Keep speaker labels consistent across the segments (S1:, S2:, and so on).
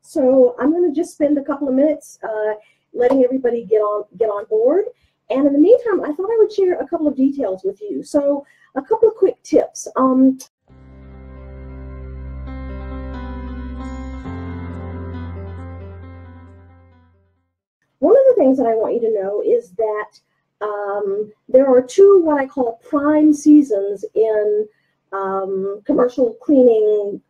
S1: So I'm going to just spend a couple of minutes letting everybody get on board. And in the meantime, I thought I would share a couple of details with you. So a couple of quick tips. One of the things that I want you to know is that there are two what I call prime seasons in commercial cleaning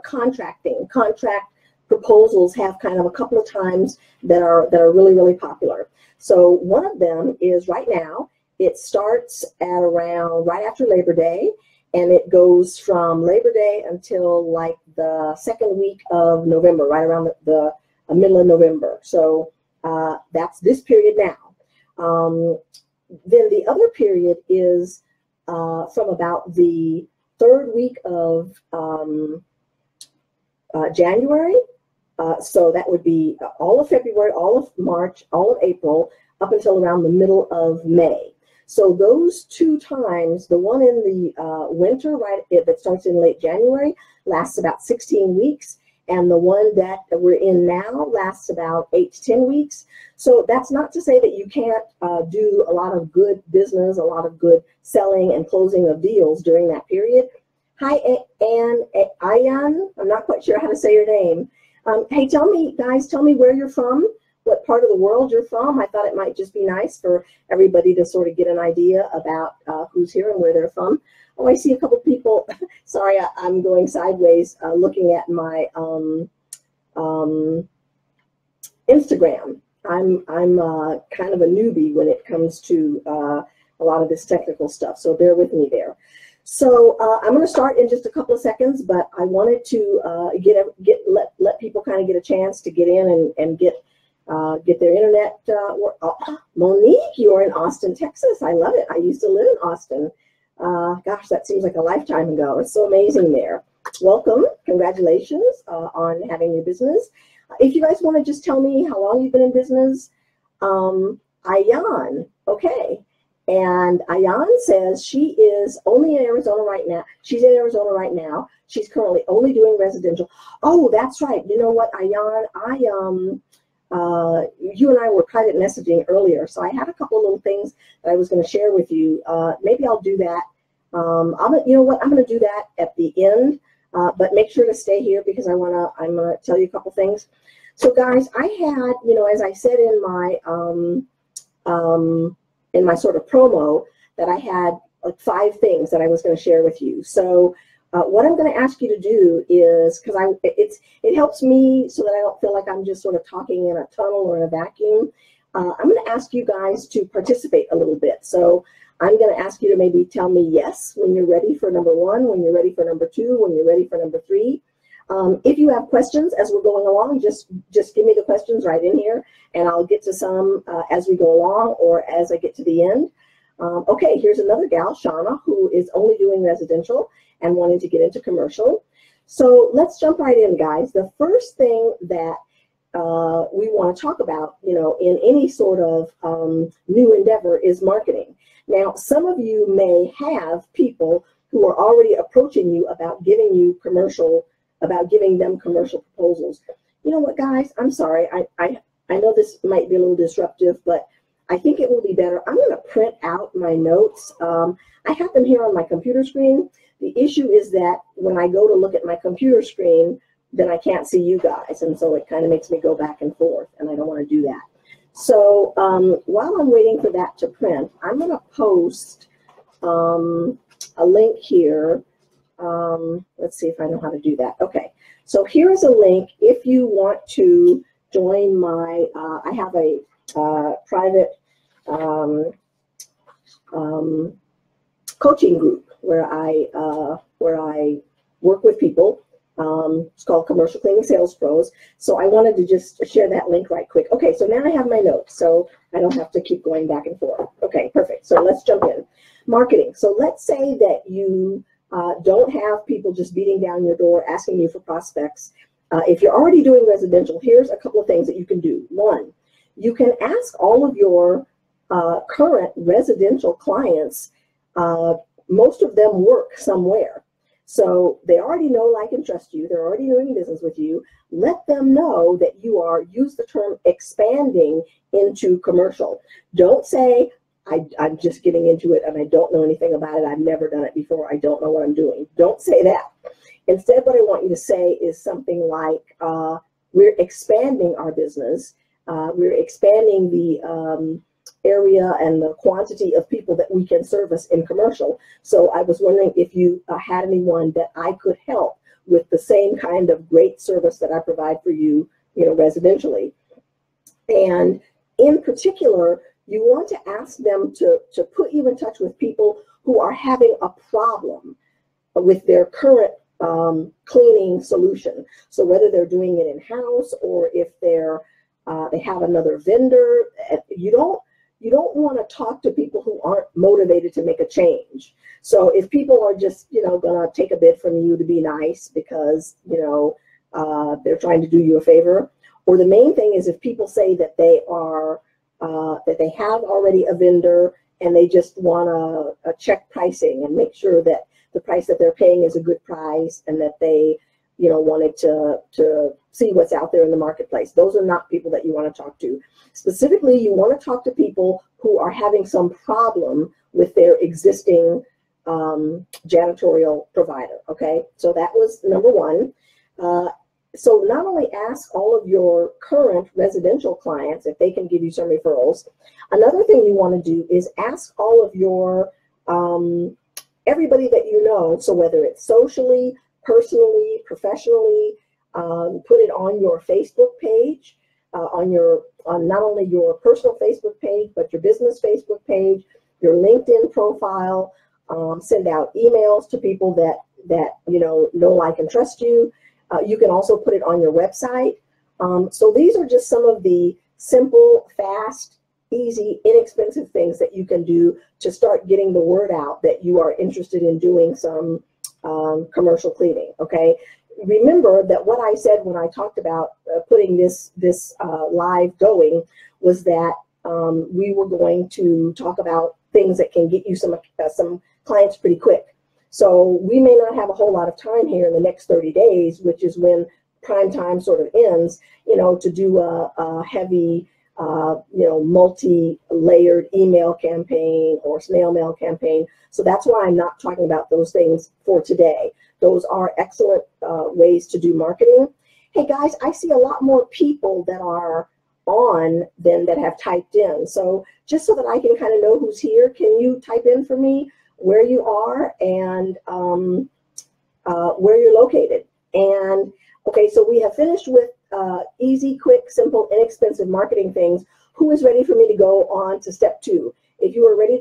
S1: contracting. Contract proposals have kind of a couple of times that are really, really popular. So one of them is right now. It starts at around right after Labor Day, and it goes from Labor Day until like the second week of November, right around the middle of November. So that's this period now. Then the other period is from about the third week of January. So that would be all of February, all of March, all of April, up until around the middle of May. So those two times, the one in the winter, right, that starts in late January, lasts about 16 weeks. And the one that we're in now lasts about 8 to 10 weeks. So that's not to say that you can't do a lot of good business, a lot of good selling and closing of deals during that period. Hi, Ayan. I'm not quite sure how to say your name. Hey, tell me where you're from, what part of the world you're from. I thought it might just be nice for everybody to sort of get an idea about who's here and where they're from. Oh, I see a couple people. Sorry, I'm going sideways looking at my Instagram. I'm kind of a newbie when it comes to a lot of this technical stuff, so bear with me there. So I'm going to start in just a couple of seconds, but I wanted to let people kind of get a chance to get in and get their internet. Monique, you're in Austin, Texas. I love it. I used to live in Austin. Gosh, that seems like a lifetime ago. It's so amazing there. Welcome. Congratulations on having your business. If you guys want to just tell me how long you've been in business. Ayan, okay. And Ayan says she is only in Arizona right now. She's in Arizona right now. She's currently only doing residential. Oh, that's right. You know what, Ayan, you and I were private messaging earlier, so I had a couple of little things that I was going to share with you. Maybe I'll do that. You know what? I'm going to do that at the end, but make sure to stay here because I'm going to tell you a couple things. So, guys, I had, you know, as I said in my sort of promo, that I had like 5 things that I was going to share with you. So what I'm going to ask you to do is, because it helps me so that I don't feel like I'm just sort of talking in a tunnel or in a vacuum. I'm going to ask you guys to participate a little bit. So I'm going to ask you to maybe tell me yes when you're ready for number 1, when you're ready for number 2, when you're ready for number 3. If you have questions as we're going along, just give me the questions right in here, and I'll get to some as we go along or as I get to the end. Okay, here's another gal, Shauna, who is only doing residential and wanting to get into commercial. So let's jump right in, guys. The first thing that we want to talk about, you know, in any sort of new endeavor is marketing. Now, some of you may have people who are already approaching you about giving them commercial proposals. You know what, guys? I'm sorry. I know this might be a little disruptive, but I think it will be better. I'm going to print out my notes. I have them here on my computer screen. The issue is that when I go to look at my computer screen, then I can't see you guys. And so it kind of makes me go back and forth, and I don't want to do that. So while I'm waiting for that to print, I'm going to post a link here. Let's see if I know how to do that. Okay, so here's a link if you want to join my, I have a private coaching group where I work with people. It's called Commercial Cleaning Sales Pros. So I wanted to just share that link right quick. Okay, so now I have my notes, so I don't have to keep going back and forth. Okay, perfect. So let's jump in. Marketing. So let's say that you don't have people just beating down your door asking you for prospects. If you're already doing residential, here's a couple of things that you can do. 1, you can ask all of your current residential clients. Most of them work somewhere. So they already know, like, and trust you. They're already doing business with you. Let them know that you are, use the term expanding into commercial. Don't say, I'm just getting into it and I don't know anything about it. I've never done it before. I don't know what I'm doing. Don't say that. Instead, what I want you to say is something like, we're expanding our business. We're expanding the area and the quantity of people that we can service in commercial. So I was wondering if you had anyone that I could help with the same kind of great service that I provide for you, residentially. And in particular, you want to ask them to put you in touch with people who are having a problem with their current cleaning solution. So whether they're doing it in-house or if they have another vendor, you don't want to talk to people who aren't motivated to make a change. So if people are just, gonna take a bid from you to be nice because, they're trying to do you a favor, or the main thing is if people say that they are, that they have already a vendor and they just want to check pricing and make sure that the price that they're paying is a good price and that they, wanted to see what's out there in the marketplace. Those are not people that you want to talk to. Specifically, you want to talk to people who are having some problem with their existing janitorial provider, okay? So that was number one. So not only ask all of your current residential clients if they can give you some referrals, another thing you want to do is ask all of your, everybody that you know, so whether it's socially, personally, professionally, put it on your Facebook page, on not only your personal Facebook page, but your business Facebook page, your LinkedIn profile, send out emails to people that know, like, and trust you. You can also put it on your website. So these are just some of the simple, fast, easy, inexpensive things that you can do to start getting the word out that you are interested in doing some commercial cleaning, okay? Remember that what I said when I talked about putting this live going was that we were going to talk about things that can get you some clients pretty quick. So we may not have a whole lot of time here in the next 30 days, which is when prime time sort of ends, to do a heavy, multi-layered email campaign or snail mail campaign. So that's why I'm not talking about those things for today. Those are excellent ways to do marketing. Hey guys, I see a lot more people that are on than that have typed in. So just so that I can kind of know who's here, can you type in for me where you are and where you're located? And okay, so we have finished with easy, quick, simple, inexpensive marketing things. Who is ready for me to go on to step 2? If you are ready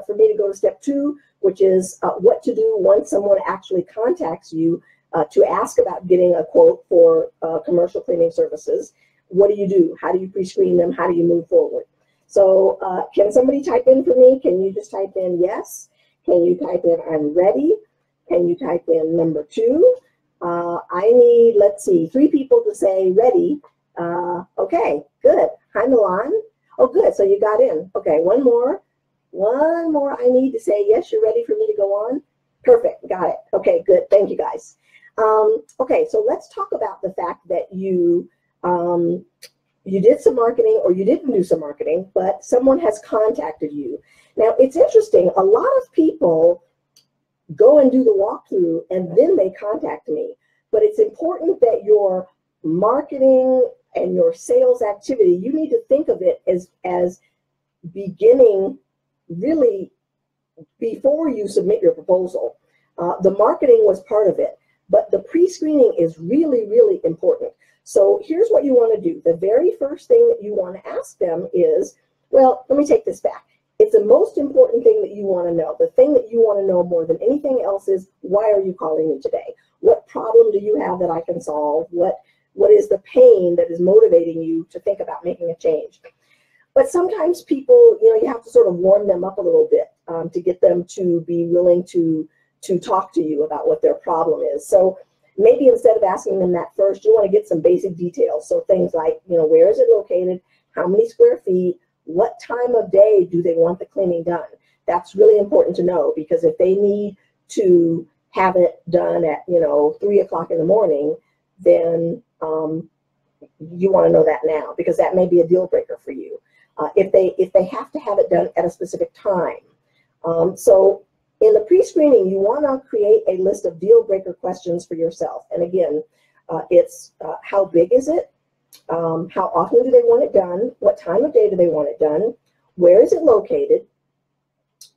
S1: for me to go to step 2, which is what to do once someone actually contacts you to ask about getting a quote for commercial cleaning services, what do you do? How do you pre-screen them? How do you move forward? So can somebody type in for me? Can you just type in yes? Can you type in I'm ready? Can you type in number 2? I need, let's see, 3 people to say ready. Okay, good. Hi, Milan. Oh, good. So you got in. Okay, one more. One more I need to say yes, you're ready for me to go on? Perfect. Got it. Okay, good. Thank you, guys. Okay, so let's talk about the fact that you did some marketing or you didn't do some marketing, but someone has contacted you. Now, it's interesting. A lot of people go and do the walkthrough and then they contact me. But it's important that your marketing and your sales activity, you need to think of it as beginning really before you submit your proposal. The marketing was part of it, but the pre-screening is really, really important. So here's what you want to do. The very first thing that you want to ask them is, well, let me take this back. It's the most important thing that you want to know. The thing that you want to know more than anything else is, why are you calling me today? What problem do you have that I can solve? What is the pain that is motivating you to think about making a change? But sometimes people, you have to sort of warm them up a little bit to get them to be willing to talk to you about what their problem is. So maybe instead of asking them that first, you want to get some basic details. So things like, where is it located? How many square feet? What time of day do they want the cleaning done? That's really important to know, because if they need to have it done at, 3 o'clock in the morning, then you want to know that now, because that may be a deal breaker for you. If they have to have it done at a specific time. So in the pre-screening, you want to create a list of deal breaker questions for yourself. And again, it's how big is it? How often do they want it done? What time of day do they want it done? Where is it located?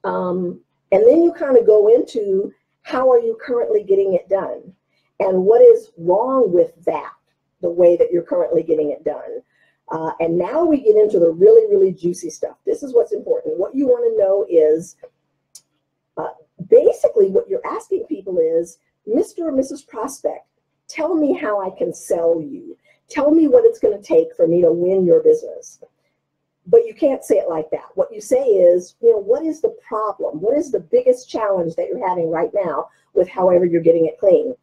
S1: And then you kind of go into how are you currently getting it done? And what is wrong with that, the way that you're currently getting it done? And now we get into the really, really juicy stuff. This is what's important. What you want to know is, basically what you're asking people is, Mr. or Mrs. Prospect, tell me how I can sell you. Tell me what it's going to take for me to win your business. But you can't say it like that. What you say is, what is the problem? What is the biggest challenge that you're having right now with however you're getting it clean?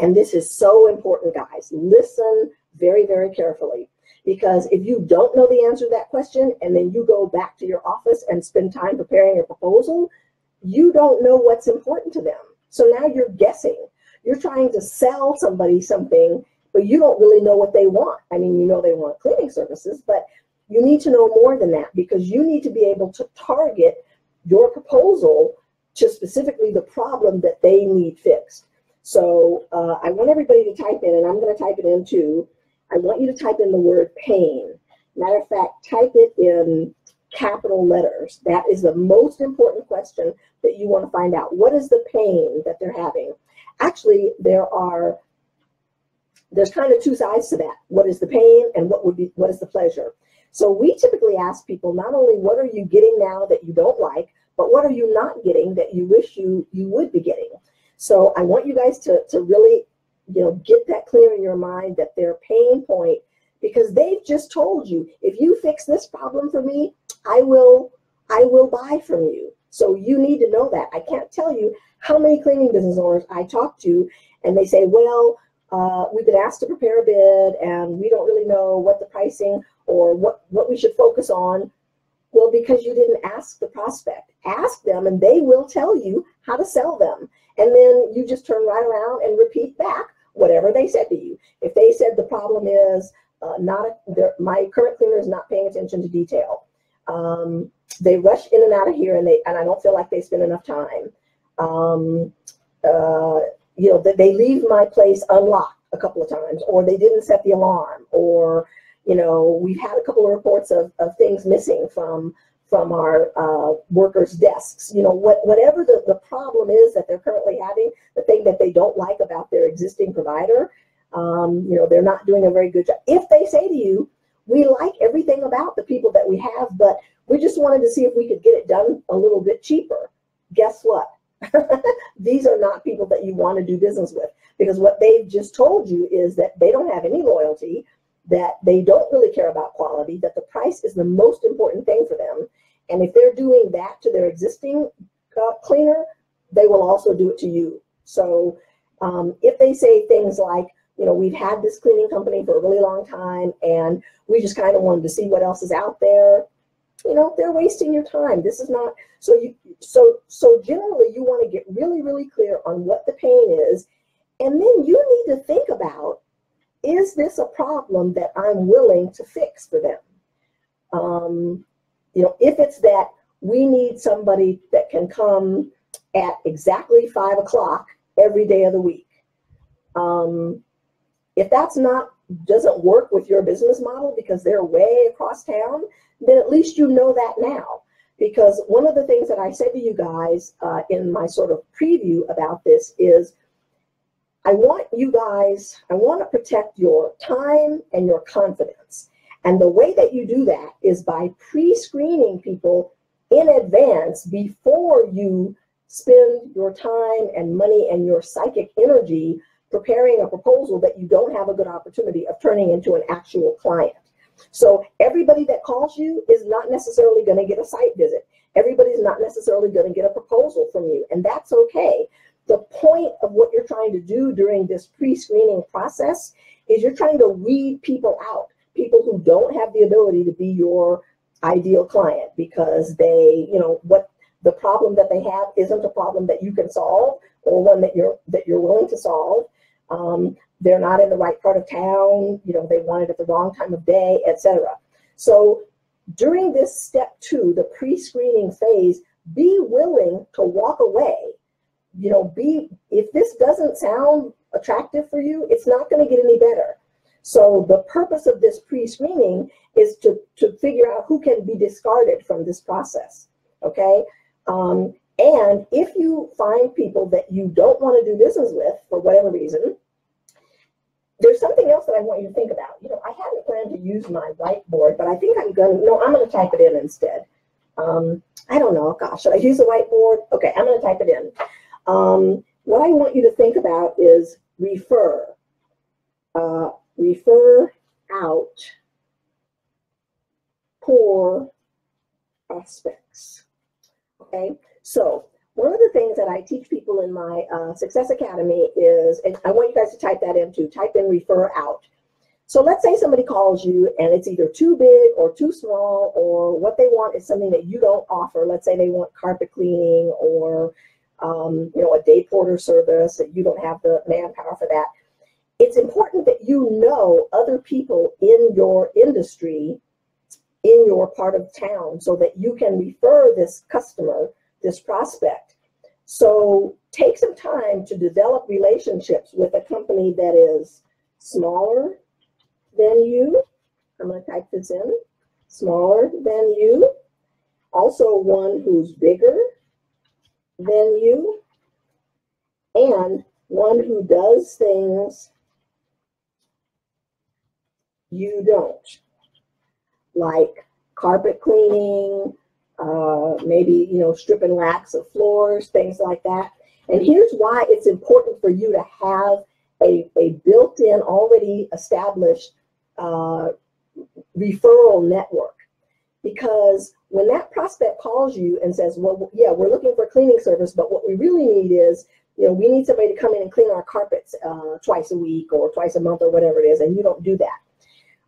S1: And this is so important, guys. Listen very, very carefully. Because if you don't know the answer to that question, and then you go back to your office and spend time preparing a proposal, you don't know what's important to them. So now you're guessing. You're trying to sell somebody something, but you don't really know what they want. I mean, you know they want cleaning services, but you need to know more than that, because you need to be able to target your proposal to specifically the problem that they need fixed. So I want everybody to type in, and I'm going to type it in too. I want you to type in the word pain. Matter of fact, type it in capital letters. That is the most important question that you want to find out. What is the pain that they're having? Actually, there's kind of two sides to that. What is the pain, and what is the pleasure? So we typically ask people not only what are you getting now that you don't like, but what are you not getting that you wish you would be getting? So I want you guys to really get that clear in your mind, that their pain point, because they've just told you, if you fix this problem for me, I will buy from you. So you need to know that. I can't tell you how many cleaning business owners I talk to, and they say, well, we've been asked to prepare a bid, and we don't really know what the pricing or what we should focus on. Well, because you didn't ask the prospect. Ask them, and they will tell you how to sell them. And then you just turn right around and repeat back whatever they said to you. If they said the problem is my current cleaner is not paying attention to detail. They rush in and out of here, and I don't feel like they spend enough time. They leave my place unlocked a couple of times, or they didn't set the alarm, or we've had a couple of reports of things missing from our workers' desks. Whatever the problem is that they're currently having, the thing that they don't like about their existing provider, they're not doing a very good job. If they say to you, we like everything about the people that we have, but we just wanted to see if we could get it done a little bit cheaper. Guess what? These are not people that you want to do business with, because what they've just told you is that they don't have any loyalty, that they don't really care about quality, that the price is the most important thing for them. And if they're doing that to their existing cleaner, they will also do it to you. So if they say things like, we've had this cleaning company for a really long time, and we just kind of wanted to see what else is out there, they're wasting your time. This is not, so generally you want to get really, really clear on what the pain is. And then you need to think about, is this a problem that I'm willing to fix for them? If it's that we need somebody that can come at exactly 5 o'clock every day of the week. If that's doesn't work with your business model because they're way across town, then at least you know that now. Because one of the things that I said to you guys in my sort of preview about this is, I want to protect your time and your confidence. And the way that you do that is by pre-screening people in advance before you spend your time and money and your psychic energy preparing a proposal that you don't have a good opportunity of turning into an actual client. So everybody that calls you is not necessarily going to get a site visit. Everybody's not necessarily going to get a proposal from you, and that's okay. The point of what you're trying to do during this pre-screening process is you're trying to weed people out, people who don't have the ability to be your ideal client because they, what the problem that they have isn't a problem that you can solve, or one that you're willing to solve. They're not in the right part of town, they want it at the wrong time of day, etc. So during this step 2, the pre-screening phase, be willing to walk away. If this doesn't sound attractive for you, it's not going to get any better. So the purpose of this pre-screening is to figure out who can be discarded from this process, okay? And if you find people that you don't want to do business with for whatever reason, there's something else that I want you to think about. I hadn't planned to use my whiteboard, but I think I'm going to type it in instead. I don't know, gosh, should I use the whiteboard? Okay, I'm going to type it in. What I want you to think about is refer. Refer out poor prospects. Okay, so one of the things that I teach people in my Success Academy is, and I want you guys to type that in too, type in refer out. So let's say somebody calls you and it's either too big or too small, or what they want is something that you don't offer. Let's say they want carpet cleaning or a day porter service, that you don't have the manpower for that. It's important that you know other people in your industry, in your part of town, so that you can refer this customer, this prospect. So take some time to develop relationships with a company that is smaller than you. I'm going to type this in. Smaller than you. Also one who's bigger than you. And one who does things you don't. Like carpet cleaning, maybe, stripping racks of floors, things like that. And here's why it's important for you to have a built-in, already established referral network. Because when that prospect calls you and says, well, yeah, we're looking for a cleaning service, but what we really need is, we need somebody to come in and clean our carpets twice a week or twice a month or whatever it is, and you don't do that.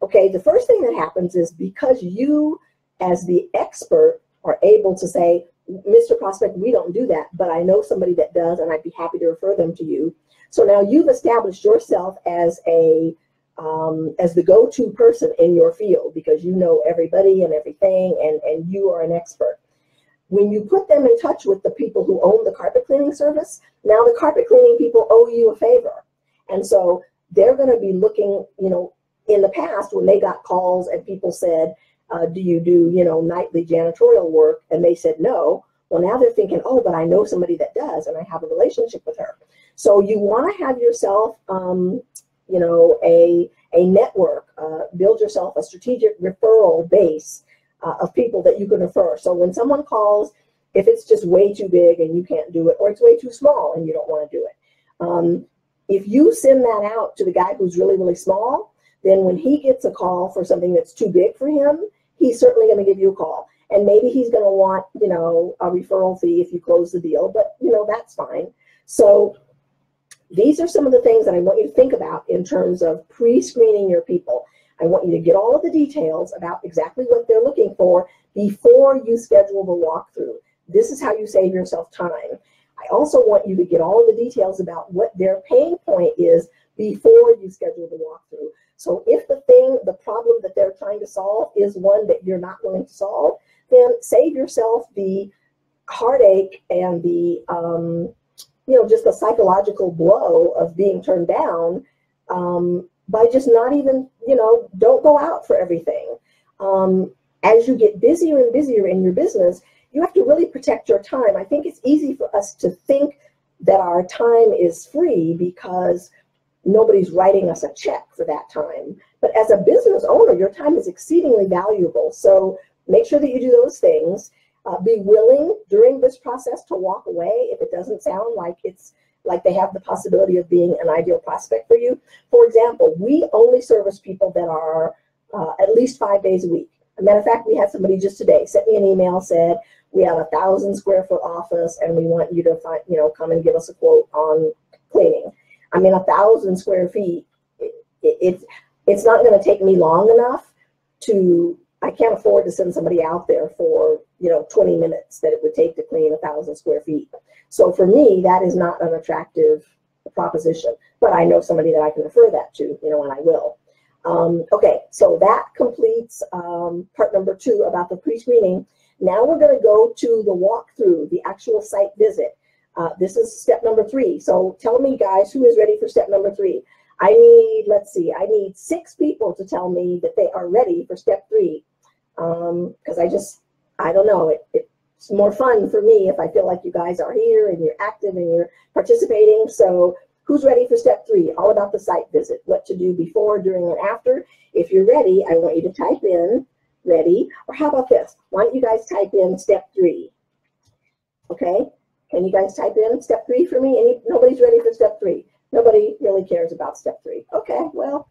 S1: Okay, the first thing that happens is, because you, as the expert, are able to say, Mr. Prospect, we don't do that, but I know somebody that does, and I'd be happy to refer them to you. So now you've established yourself as the go-to person in your field, because you know everybody and everything, and you are an expert. When you put them in touch with the people who own the carpet cleaning service, now the carpet cleaning people owe you a favor. And so they're going to be looking, in the past, when they got calls and people said, do you do, nightly janitorial work? And they said no. Well, now they're thinking, oh, but I know somebody that does, and I have a relationship with her. So you want to have yourself, a network, build yourself a strategic referral base of people that you can refer. So when someone calls, if it's just way too big and you can't do it, or it's way too small and you don't want to do it, if you send that out to the guy who's really, really small, then when he gets a call for something that's too big for him, he's certainly going to give you a call. And maybe he's going to want, a referral fee if you close the deal, but, that's fine. So these are some of the things that I want you to think about in terms of pre-screening your people. I want you to get all of the details about exactly what they're looking for before you schedule the walkthrough. This is how you save yourself time. I also want you to get all of the details about what their pain point is before you schedule the walkthrough. So if the problem that they're trying to solve is one that you're not willing to solve, then save yourself the heartache and the, just the psychological blow of being turned down by just not even, don't go out for everything. As you get busier and busier in your business, you have to really protect your time. I think it's easy for us to think that our time is free because nobody's writing us a check for that time. But as a business owner, your time is exceedingly valuable. So make sure that you do those things. Be willing during this process to walk away if it doesn't sound like they have the possibility of being an ideal prospect for you. For example, we only service people that are at least 5 days a week. As a matter of fact, we had somebody just today sent me an email, said, we have a 1,000 square foot office and we want you to come and give us a quote on cleaning. I mean, 1,000 square feet, it's not going to take me long enough I can't afford to send somebody out there for 20 minutes that it would take to clean 1,000 square feet. So for me, that is not an attractive proposition, but I know somebody that I can refer that to, and I will. Okay, so that completes part number 2 about the pre-screening. Now we're going to go to the walkthrough, the actual site visit. This is step number 3. So tell me, guys, who is ready for step number 3? I need 6 people to tell me that they are ready for step 3. Because I don't know, it's more fun for me if I feel like you guys are here and you're active and you're participating. So who's ready for step 3? All about the site visit, what to do before, during, and after. If you're ready, I want you to type in ready. Or how about this? Why don't you guys type in step 3? Okay? Can you guys type in step 3 for me? Nobody's ready for step 3. Nobody really cares about step 3. Okay, well,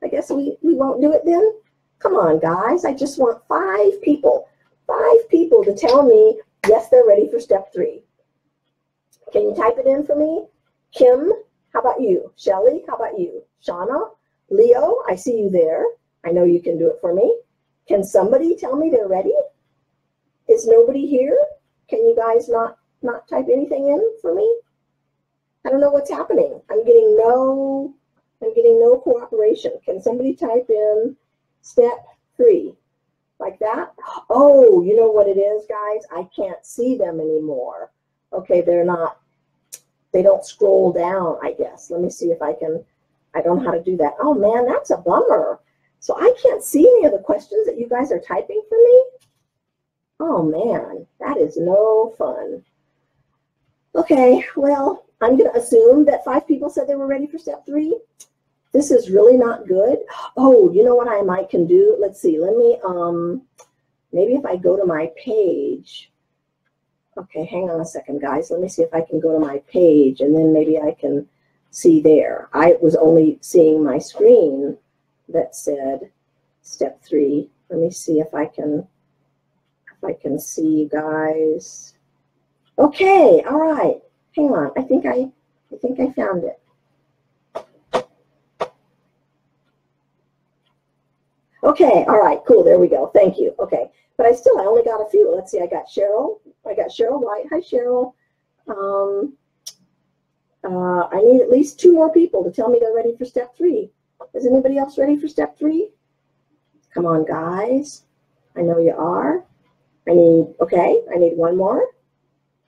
S1: I guess we won't do it then. Come on, guys. I just want 5 people. 5 people to tell me, yes, they're ready for step 3. Can you type it in for me? Kim, how about you? Shelly, how about you? Shauna, Leo, I see you there. I know you can do it for me. Can somebody tell me they're ready? Is nobody here? Can you guys not type anything in for me? I don't know what's happening. I'm getting no cooperation. Can somebody type in step 3 like that? Oh, you know what it is, guys? I can't see them anymore. Okay, they don't scroll down, I guess. Let me see if I don't know how to do that. Oh man, that's a bummer. So I can't see any of the questions that you guys are typing for me. Oh man, that is no fun. Okay, well, I'm going to assume that 5 people said they were ready for step 3. This is really not good. Oh, you know what I might can do? Let's see. Let me, maybe if I go to my page. Okay, hang on a second, guys. Let me see if I can go to my page, and then maybe I can see there. I was only seeing my screen that said step 3. Let me see if I can see you guys. Okay, all right. Hang on. I think I found it. Okay, all right, cool. There we go. Thank you. Okay, but I only got a few. Let's see. I got Cheryl White. Hi, Cheryl. I need at least 2 more people to tell me they're ready for step 3. Is anybody else ready for step 3? Come on, guys. I know you are. I need 1 more.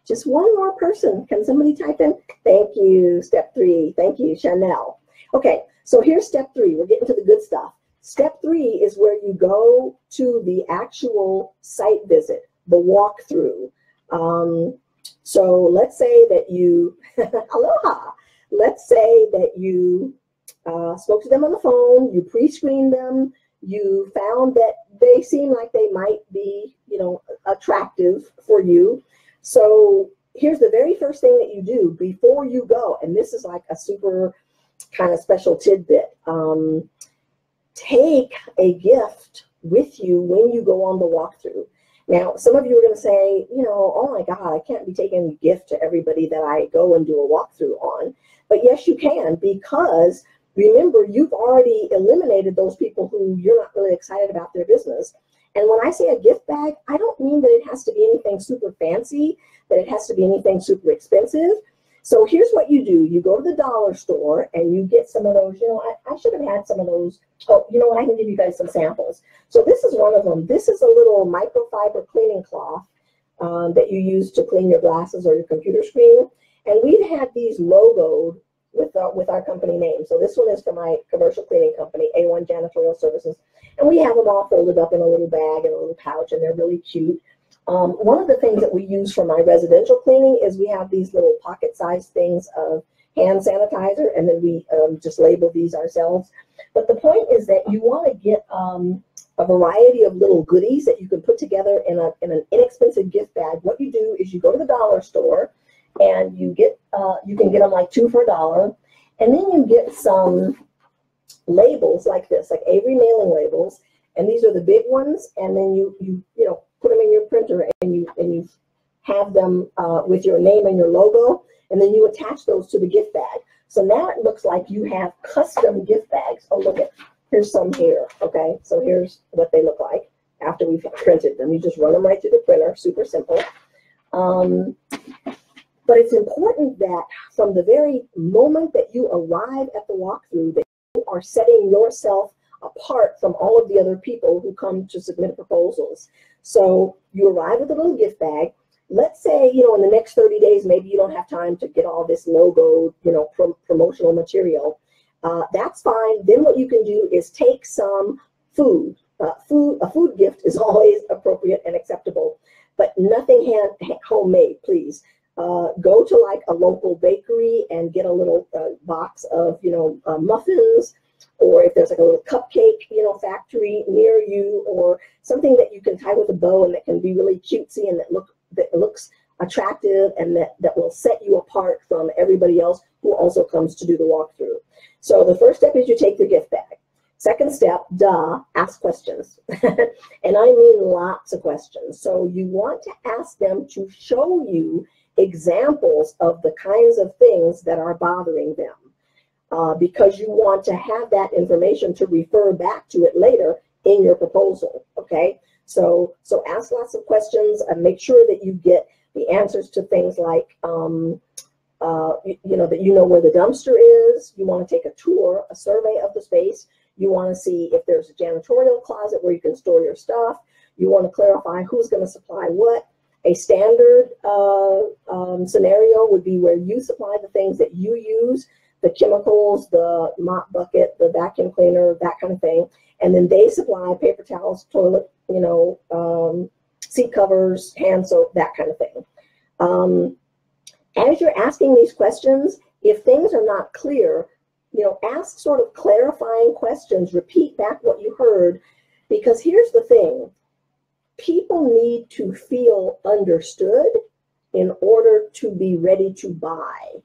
S1: Just 1 more person. Can somebody type in? Thank you, step 3. Thank you, Chanel. Okay, so here's step 3. We're getting to the good stuff. Step 3 is where you go to the actual site visit, the walkthrough. So let's say that you, aloha, let's say that you spoke to them on the phone, you pre-screened them, you found that they seem like they might be, attractive for you. So here's the very first thing that you do before you go, and this is like a super kind of special tidbit. Take a gift with you when you go on the walkthrough. Now, some of you are going to say, oh my God, I can't be taking a gift to everybody that I go and do a walkthrough on. But yes, you can, because remember, you've already eliminated those people who you're not really excited about their business. And when I say a gift bag, I don't mean that it has to be anything super fancy, that it has to be anything super expensive. So here's what you do. You go to the dollar store and you get some of those, I should have had some of those. Oh, you know what? I can give you guys some samples. So this is one of them. This is a little microfiber cleaning cloth that you use to clean your glasses or your computer screen. And we've had these logoed with our company name. So this one is for my commercial cleaning company, A1 Janitorial Services. And we have them all folded up in a little bag and a little pouch, and they're really cute. One of the things that we use for my residential cleaning is we have these little pocket-sized things of hand sanitizer, and then we just label these ourselves. But the point is that you want to get a variety of little goodies that you can put together in an inexpensive gift bag. What you do is you go to the dollar store, and you can get them like 2 for $1, and then you get some labels like this, like Avery mailing labels, and these are the big ones, and then you put them in your printer, and you have them with your name and your logo, and then you attach those to the gift bag. So now it looks like you have custom gift bags. Oh, look here's some here. Okay, so here's what they look like, after we've printed them. You just run them right through the printer, super simple. But it's important that from the very moment that you arrive at the walkthrough, that you are setting yourself apart from all of the other people who come to submit proposals. So you arrive with a little gift bag. Let's say, in the next 30 days, maybe you don't have time to get all this logo, promotional material. That's fine. Then what you can do is take some food. A food gift is always appropriate and acceptable, but nothing homemade, please. Go to like a local bakery and get a little box of, muffins, or if there's like a little cupcake, factory near you, or something that you can tie with a bow and that can be really cutesy and that looks attractive and that will set you apart from everybody else who also comes to do the walkthrough. So the first step is you take your gift bag. Second step, ask questions. And I mean lots of questions. So you want to ask them to show you examples of the kinds of things that are bothering them, because you want to have that information to refer back to it later in your proposal, okay? So ask lots of questions and make sure that you get the answers to things like, that you know where the dumpster is. You want to take a tour, a survey of the space. You want to see if there's a janitorial closet where you can store your stuff. You want to clarify who's going to supply what. A standard scenario would be where you supply the things that you use, the chemicals, the mop bucket, the vacuum cleaner, that kind of thing. And then they supply paper towels, toilet, seat covers, hand soap, that kind of thing. As you're asking these questions, if things are not clear, ask sort of clarifying questions, repeat back what you heard, because here's the thing. People need to feel understood in order to be ready to buy.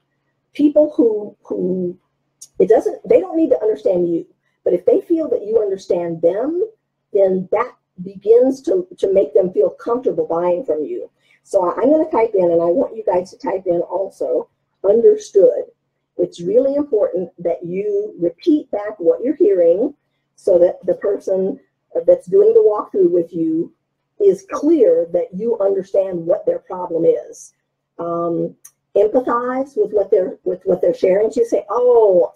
S1: People who they don't need to understand you, but if they feel that you understand them, then that begins to make them feel comfortable buying from you. So I'm going to type in, and I want you guys to type in also, understood. It's really important that you repeat back what you're hearing so that the person that's doing the walkthrough with you is clear that you understand what their problem is. Empathize with what they're sharing. So you say, "Oh,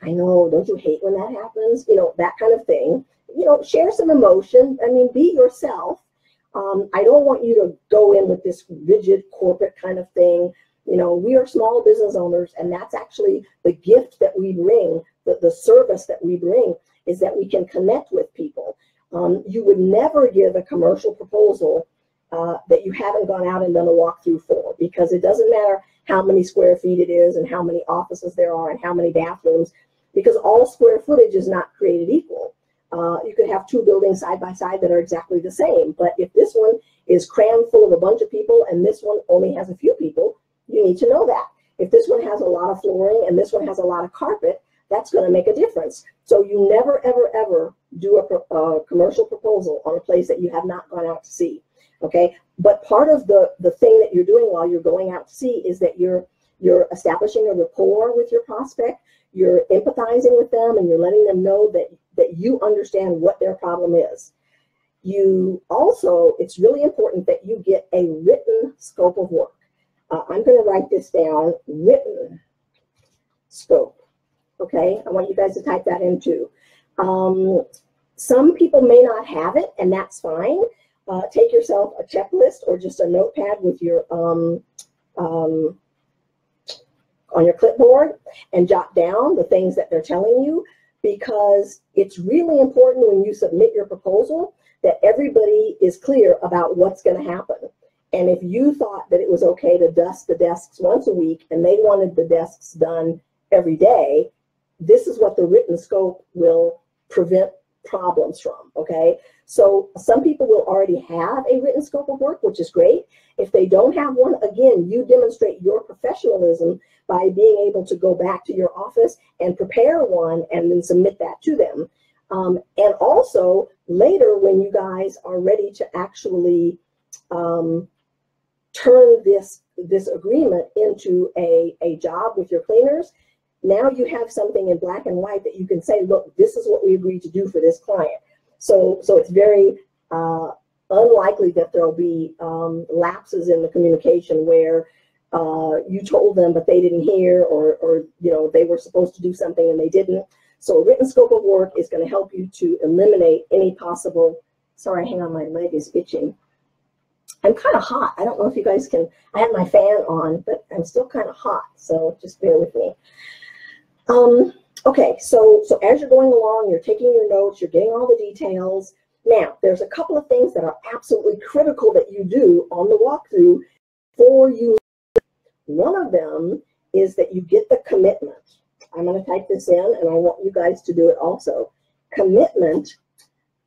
S1: I know, don't you hate when that happens?" That kind of thing. Share some emotion. I mean, be yourself. I don't want you to go in with this rigid corporate kind of thing. We are small business owners, and that's actually the gift that we bring, the service that we bring, is that we can connect with people. You would never give a commercial proposal that you haven't gone out and done a walkthrough for, because it doesn't matter how many square feet it is and how many offices there are and how many bathrooms, because all square footage is not created equal. You could have two buildings side by side that are exactly the same, but if this one is crammed full of a bunch of people and this one only has a few people, you need to know that. If this one has a lot of flooring and this one has a lot of carpet, that's going to make a difference. So you never, ever, ever do a commercial proposal on a place that you have not gone out to see, okay? But part of the thing that you're doing while you're going out to see is that you're establishing a rapport with your prospect, you're empathizing with them, and you're letting them know that you understand what their problem is. You also, it's really important that you get a written scope of work. I'm going to write this down, written scope. Okay, I want you guys to type that in too. Some people may not have it, and that's fine. Take yourself a checklist or just a notepad with your on your clipboard and jot down the things that they're telling you, because it's really important when you submit your proposal that everybody is clear about what's going to happen. And if you thought that it was okay to dust the desks once a week and they wanted the desks done every day, this is what the written scope will prevent problems from, okay? So some people will already have a written scope of work, which is great. If they don't have one, again, you demonstrate your professionalism by being able to go back to your office and prepare one and then submit that to them. And also later, when you guys are ready to actually turn this agreement into a job with your cleaners, now you have something in black and white that you can say, look, this is what we agreed to do for this client. So it's very unlikely that there'll be lapses in the communication where you told them but they didn't hear, or you know, they were supposed to do something and they didn't. So a written scope of work is going to help you to eliminate any possible, sorry, hang on, my leg is itching. I'm kind of hot. I don't know if you guys can, I have my fan on, but I'm still kind of hot, so just bear with me. Okay, so as you're going along, you're taking your notes, you're getting all the details. Now, there's a couple of things that are absolutely critical that you do on the walkthrough before you. One of them is that you get the commitment. I'm going to type this in, and I want you guys to do it also. Commitment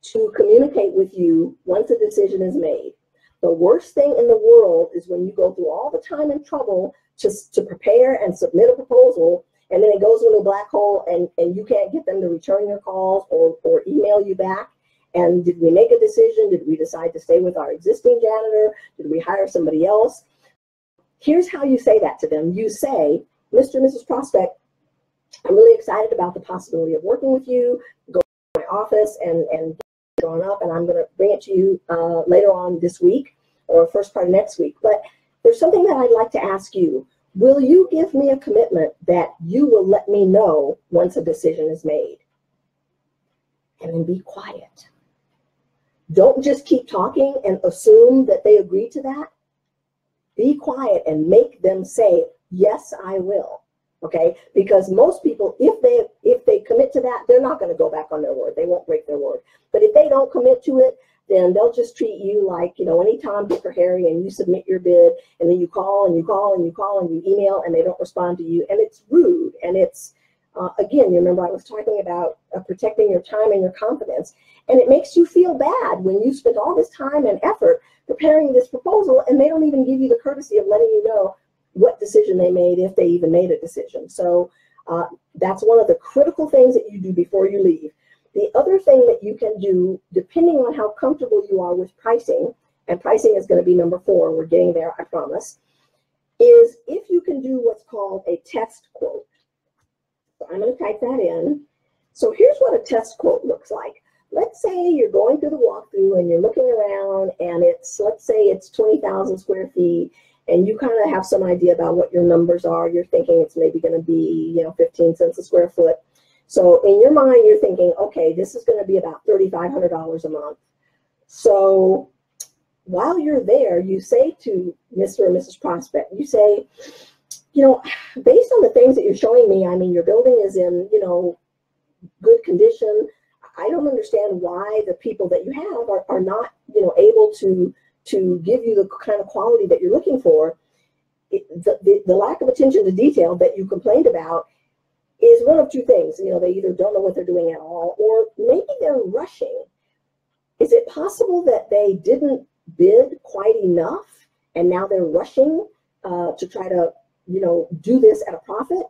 S1: to communicate with you once a decision is made. The worst thing in the world is when you go through all the time and trouble to prepare and submit a proposal, and then it goes into a black hole, and you can't get them to return your calls or email you back. And did we make a decision? Did we decide to stay with our existing janitor? Did we hire somebody else? Here's how you say that to them. You say, Mr. and Mrs. Prospect, I'm really excited about the possibility of working with you. Go to my office and get drawn up, and I'm going to bring it to you later on this week or first part of next week. But there's something that I'd like to ask you. Will you give me a commitment that you will let me know once a decision is made? And then be quiet. Don't just keep talking and assume that they agree to that. Be quiet and make them say, yes, I will. Okay? Because most people, if they commit to that, they're not going to go back on their word. They won't break their word. But if they don't commit to it, then they'll just treat you like, you know, any Tom, Dick, or Harry, and you submit your bid, and then you call and you call and you call and you email, and they don't respond to you, and it's rude, and it's again, you remember I was talking about protecting your time and your confidence, and it makes you feel bad when you spent all this time and effort preparing this proposal, and they don't even give you the courtesy of letting you know what decision they made, if they even made a decision. So that's one of the critical things that you do before you leave. The other thing that you can do, depending on how comfortable you are with pricing, and pricing is going to be number 4, we're getting there, I promise, is if you can do what's called a test quote. So I'm going to type that in. So here's what a test quote looks like. Let's say you're going through the walkthrough and you're looking around, and it's, let's say it's 20,000 square feet, and you kind of have some idea about what your numbers are. You're thinking it's maybe going to be, you know, 15 cents a square foot. So in your mind, you're thinking, okay, this is going to be about $3,500 a month. So while you're there, you say to Mr. or Mrs. Prospect, you say, you know, based on the things that you're showing me, I mean, your building is in, you know, good condition. I don't understand why the people that you have are not, you know, able to give you the kind of quality that you're looking for. The lack of attention to detail that you complained about is one of two things. You know, they either don't know what they're doing at all, or maybe they're rushing. Is it possible that they didn't bid quite enough and now they're rushing to try to, you know, do this at a profit?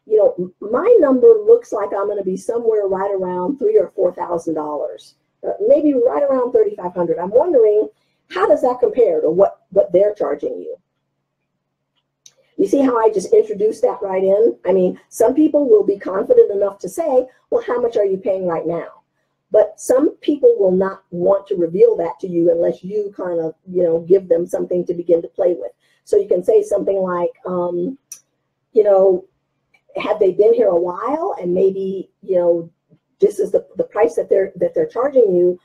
S1: You know, my number looks like I'm going to be somewhere right around $3,000 or $4,000, maybe right around $3,500. I'm wondering, how does that compare to what they're charging you? You see how I just introduced that right in? I mean, some people will be confident enough to say, well, how much are you paying right now? But some people will not want to reveal that to you unless you kind of, you know, give them something to begin to play with. So you can say something like, you know, have they been here a while, and maybe, you know, this is the price that they're charging you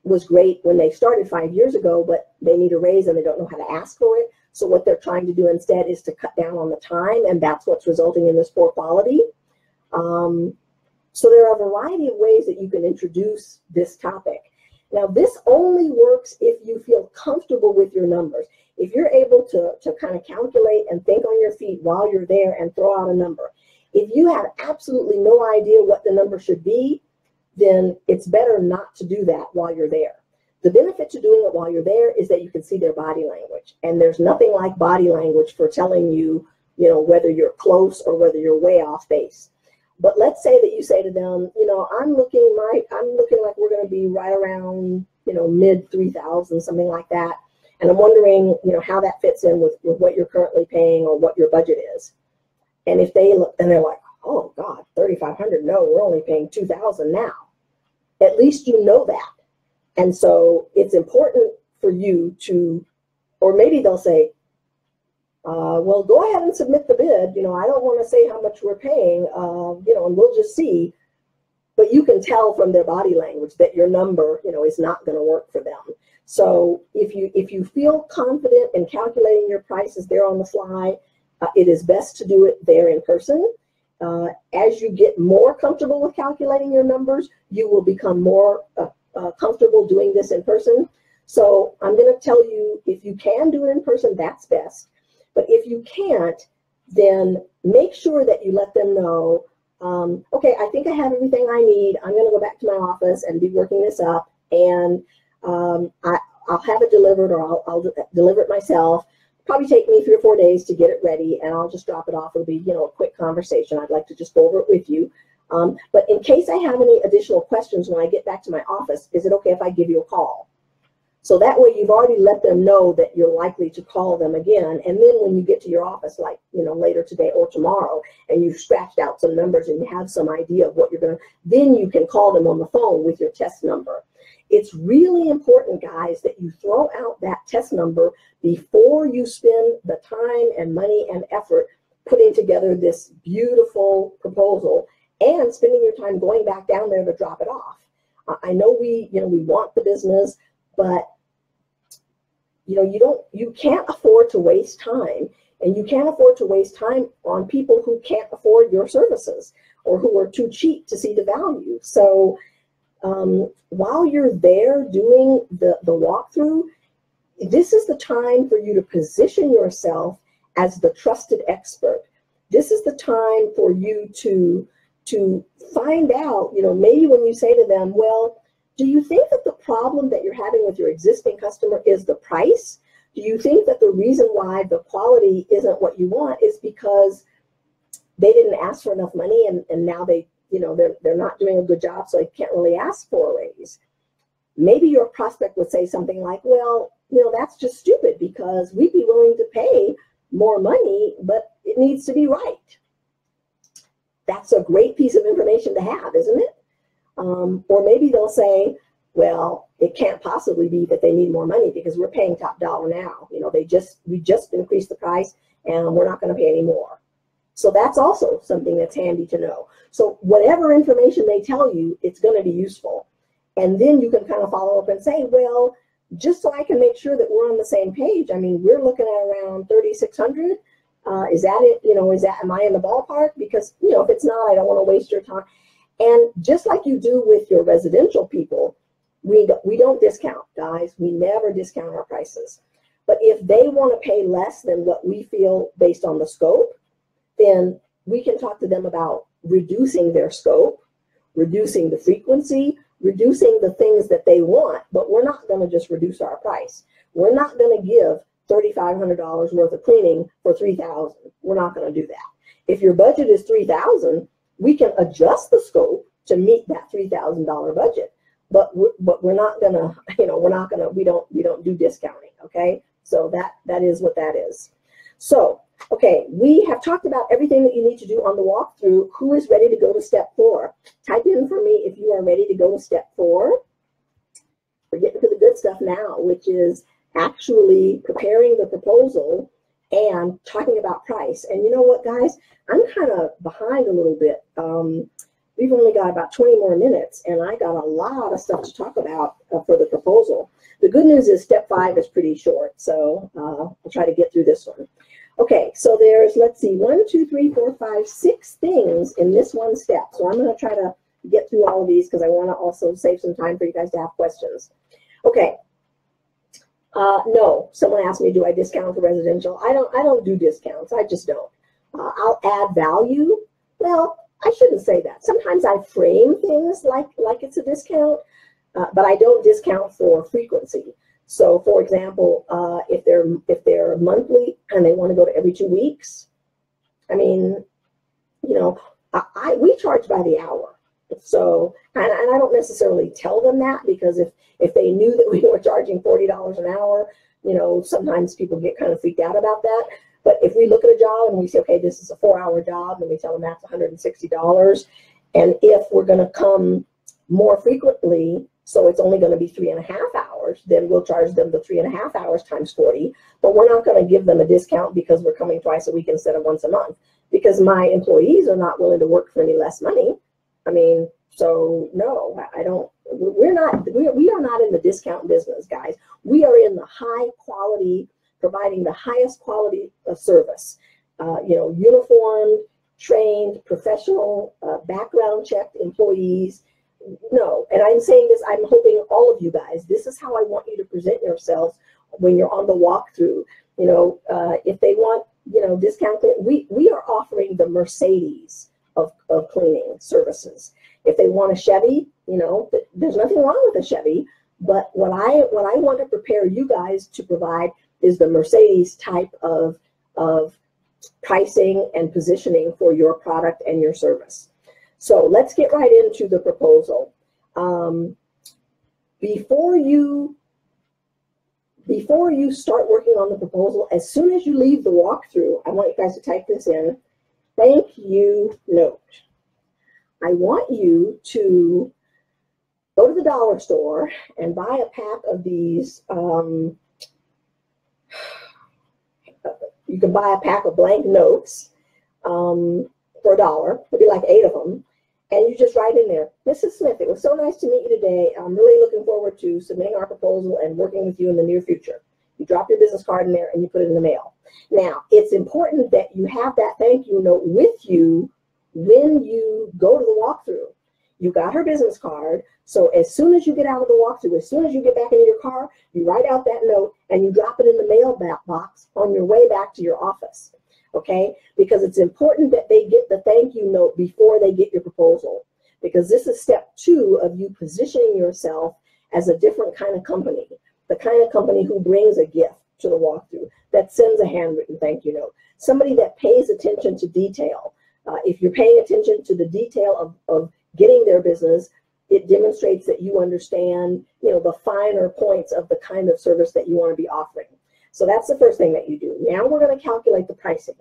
S1: was great when they started 5 years ago, but they need a raise and they don't know how to ask for it. So what they're trying to do instead is to cut down on the time, and that's what's resulting in this poor quality. So there are a variety of ways that you can introduce this topic. Now, this only works if you feel comfortable with your numbers. If you're able to kind of calculate and think on your feet while you're there and throw out a number. If you have absolutely no idea what the number should be, then it's better not to do that while you're there. The benefit to doing it while you're there is that you can see their body language. And there's nothing like body language for telling you, you know, whether you're close or whether you're way off base. But let's say that you say to them, you know, I'm looking like we're going to be right around, you know, mid 3,000, something like that. And I'm wondering, you know, how that fits in with what you're currently paying or what your budget is. And if they look and they're like, oh God, 3,500, no, we're only paying 2,000 now. At least you know that. And so it's important for you to, or maybe they'll say, well, go ahead and submit the bid. You know, I don't want to say how much we're paying, you know, and we'll just see. But you can tell from their body language that your number, you know, is not going to work for them. So if you feel confident in calculating your prices there on the fly, it is best to do it there in person. As you get more comfortable with calculating your numbers, you will become more comfortable doing this in person. So I'm going to tell you, if you can do it in person, that's best. But if you can't, then make sure that you let them know, okay, I think I have everything I need. I'm going to go back to my office and be working this up, and I'll have it delivered, or I'll deliver it myself. Probably take me 3 or 4 days to get it ready, and I'll just drop it off. It'll be, you know, a quick conversation. I'd like to just go over it with you. But in case I have any additional questions when I get back to my office, is it okay if I give you a call? So that way you've already let them know that you're likely to call them again. And then when you get to your office, like, you know, later today or tomorrow, and you've scratched out some numbers and you have some idea of what you're going to, then you can call them on the phone with your test number. It's really important, guys, that you throw out that test number before you spend the time and money and effort putting together this beautiful proposal and spending your time going back down there to drop it off. I know we want the business, but you can't afford to waste time, and you can't afford to waste time on people who can't afford your services or who are too cheap to see the value. So while you're there doing the walkthrough, this is the time for you to position yourself as the trusted expert. This is the time for you to find out, maybe when you say to them, well, do you think that the problem that you're having with your existing customer is the price? Do you think that the reason why the quality isn't what you want is because they didn't ask for enough money and now they're not doing a good job, so they can't really ask for a raise? Maybe your prospect would say something like, well, that's just stupid because we'd be willing to pay more money, but it needs to be right. That's a great piece of information to have, isn't it? Or maybe they'll say, well, it can't possibly be that they need more money because we're paying top dollar now. We just increased the price and we're not going to pay any more. So that's also something that's handy to know. So whatever information they tell you, it's going to be useful. And then you can kind of follow up and say, well, just so I can make sure that we're on the same page, I mean, we're looking at around 3,600. Is that it? Am I in the ballpark? Because, if it's not, I don't want to waste your time. And just like you do with your residential people, we don't discount, guys. We never discount our prices. But if they want to pay less than what we feel based on the scope, then we can talk to them about reducing their scope, reducing the frequency, reducing the things that they want. But we're not going to just reduce our price. We're not going to give $3,500 worth of cleaning for $3,000. We're not going to do that. If your budget is $3,000, we can adjust the scope to meet that $3,000 budget, but we're not gonna, we don't do discounting. Okay, so that is what that is. So, okay, we have talked about everything that you need to do on the walkthrough. Who is ready to go to step 4? Type in for me if you are ready to go to step 4. We're getting to the good stuff now, which is actually preparing the proposal and talking about price. And you know what, guys? I'm kind of behind a little bit. We've only got about 20 more minutes, and I got a lot of stuff to talk about for the proposal. The good news is step 5 is pretty short, so I'll try to get through this one. Okay, so there's, let's see, 1, 2, 3, 4, 5, 6 things in this one step. So I'm going to try to get through all of these because I want to also save some time for you guys to have questions. Okay. No, someone asked me, do I discount for residential? I don't do discounts. I just don't. I'll add value. Well, I shouldn't say that. Sometimes I frame things like it's a discount, but I don't discount for frequency. So, for example, if they're monthly and they want to go to every 2 weeks, I mean, we charge by the hour. So, and I don't necessarily tell them that, because if they knew that we were charging $40 an hour, sometimes people get kind of freaked out about that. But if we look at a job and we say, okay, this is a 4-hour job, and we tell them that's $160, and if we're going to come more frequently, so it's only going to be 3.5 hours, then we'll charge them the 3.5 hours times 40. But we're not going to give them a discount because we're coming twice a week instead of once a month, because my employees are not willing to work for any less money. I mean, so no, I don't. We are not in the discount business, guys. We are in the high quality, providing the highest quality of service. Uniformed, trained, professional, background checked employees. No, and I'm saying this, I'm hoping all of you guys, this is how I want you to present yourselves when you're on the walkthrough. If they want, discount, we are offering the Mercedes of cleaning services. If they want a Chevy, there's nothing wrong with a Chevy, but what I want to prepare you guys to provide is the Mercedes type of pricing and positioning for your product and your service. So let's get right into the proposal. Before you start working on the proposal, as soon as you leave the walkthrough, I want you guys to type this in: thank you note. I want you to go to the dollar store and buy a pack of these. You can buy a pack of blank notes for $1. It'll be like 8 of them. And you just write in there, Mrs. Smith, it was so nice to meet you today. I'm really looking forward to submitting our proposal and working with you in the near future. You drop your business card in there and you put it in the mail. Now, it's important that you have that thank you note with you when you go to the walkthrough. You got her business card, so as soon as you get out of the walkthrough, as soon as you get back into your car, you write out that note and you drop it in the mail box on your way back to your office, okay? Because it's important that they get the thank you note before they get your proposal, because this is step 2 of you positioning yourself as a different kind of company, the kind of company who brings a gift to the walkthrough, that sends a handwritten thank you note, somebody that pays attention to detail. If you're paying attention to the detail of getting their business, it demonstrates that you understand, the finer points of the kind of service that you want to be offering. So that's the first thing that you do. Now we're going to calculate the pricing.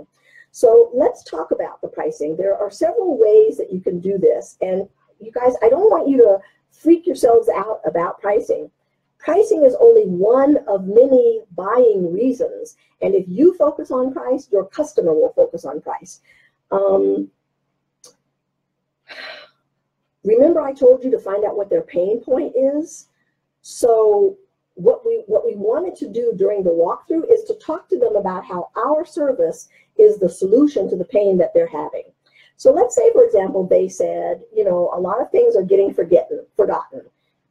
S1: So let's talk about the pricing. There are several ways that you can do this. And you guys, I don't want you to freak yourselves out about pricing. Pricing is only one of many buying reasons. And if you focus on price, your customer will focus on price. Remember I told you to find out what their pain point is? So what we wanted to do during the walkthrough is to talk to them about how our service is the solution to the pain that they're having. So let's say, for example, they said, a lot of things are getting forgotten.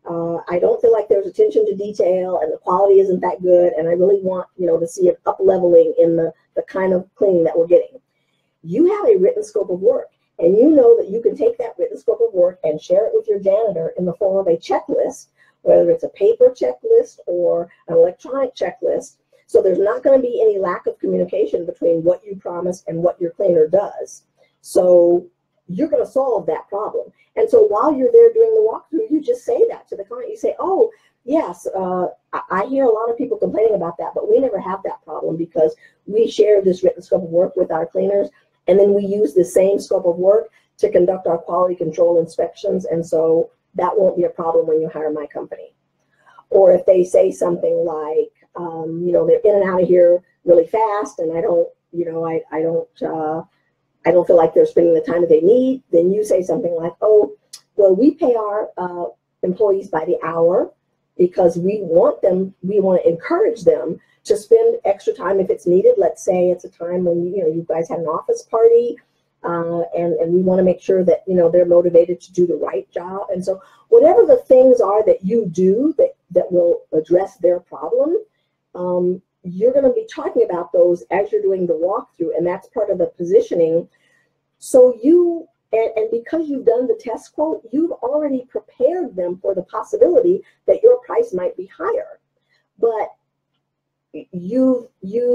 S1: I don't feel like there's attention to detail and the quality isn't that good, and I really want, to see an up-leveling in the kind of cleaning that we're getting. You have a written scope of work. And you know that you can take that written scope of work and share it with your janitor in the form of a checklist, whether it's a paper checklist or an electronic checklist. So there's not going to be any lack of communication between what you promise and what your cleaner does. So you're going to solve that problem. And so while you're there doing the walkthrough, you just say that to the client. You say, oh, yes, I hear a lot of people complaining about that, but we never have that problem because we share this written scope of work with our cleaners. And then we use the same scope of work to conduct our quality control inspections. And so that won't be a problem when you hire my company. Or if they say something like, they're in and out of here really fast, and I don't feel like they're spending the time that they need, then you say something like, oh, well, we pay our employees by the hour because we want to encourage them to spend extra time if it's needed. Let's say it's a time when you guys had an office party, and we want to make sure that they're motivated to do the right job. And so whatever the things are that you do that will address their problem, you're going to be talking about those as you're doing the walkthrough, and that's part of the positioning. So and because you've done the test quote, you've already prepared them for the possibility that your price might be higher. But you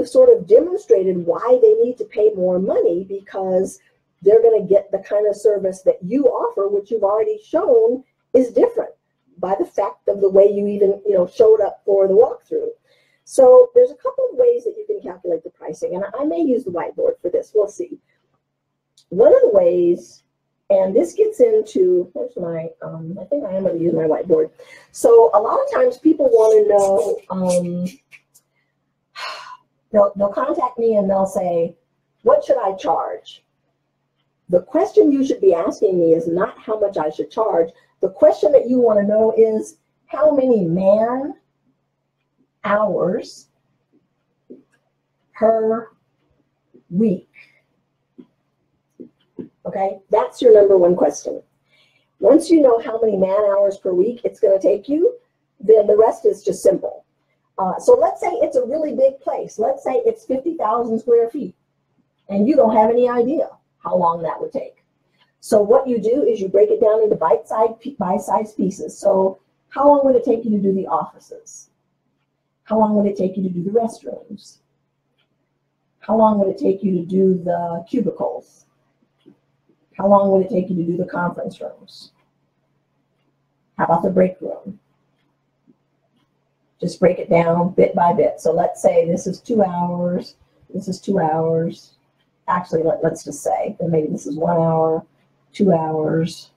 S1: sort of demonstrated why they need to pay more money, because they're going to get the kind of service that you offer, which you've already shown is different by the fact of the way you even showed up for the walkthrough. So there's a couple of ways that you can calculate the pricing, and I may use the whiteboard for this. We'll see. One of the ways And this gets into, where's my, I think I am going to use my whiteboard. So a lot of times people want to know, they'll contact me and they'll say, what should I charge? The question you should be asking me is not how much I should charge. The question that you want to know is how many man hours per week. Okay, that's your number one question. Once you know how many man hours per week it's going to take you, then the rest is just simple. So let's say it's a really big place. Let's say it's 50,000 square feet, and you don't have any idea how long that would take. So what you do is you break it down into bite-sized pieces. So how long would it take you to do the offices? How long would it take you to do the restrooms? How long would it take you to do the cubicles? How long would it take you to do the conference rooms? How about the break room? Just break it down bit by bit. So let's say this is 2 hours. This is 2 hours. Actually, let's just say that maybe this is 1 hour, 2 hours.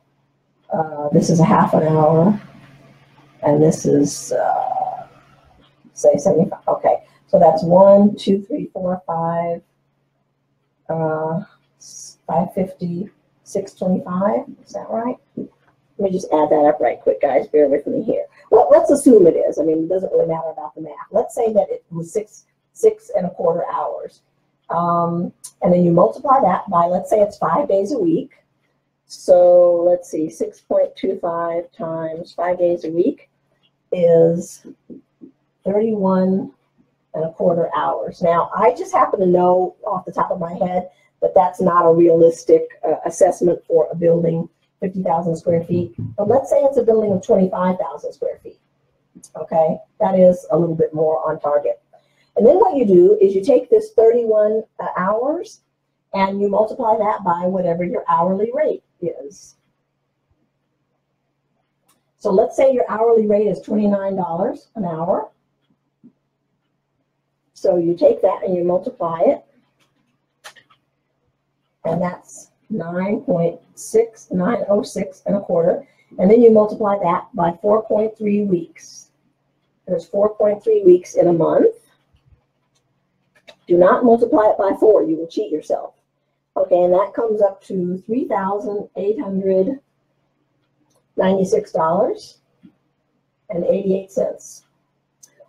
S1: This is a half an hour. And this is, say, 75. Okay, so that's 1, 2, 3, 4, 5, 550, 625. Is that right? Let me just add that up right quick, guys. Bear with me here. Well, let's assume it is. I mean, it doesn't really matter about the math. Let's say that it was 6.25 hours. And then you multiply that by, let's say it's 5 days a week. So let's see, 6.25 times 5 days a week is 31.25 hours. Now, I just happen to know off the top of my head that that's not a realistic assessment for a building, 50,000 square feet. But let's say it's a building of 25,000 square feet. Okay, that is a little bit more on target. And then what you do is you take this 31 hours and you multiply that by whatever your hourly rate is. So let's say your hourly rate is $29 an hour. So you take that and you multiply it. And that's 9.6906.25. And then you multiply that by 4.3 weeks. There's 4.3 weeks in a month. Do not multiply it by 4. You will cheat yourself. Okay, and that comes up to $3,896.88.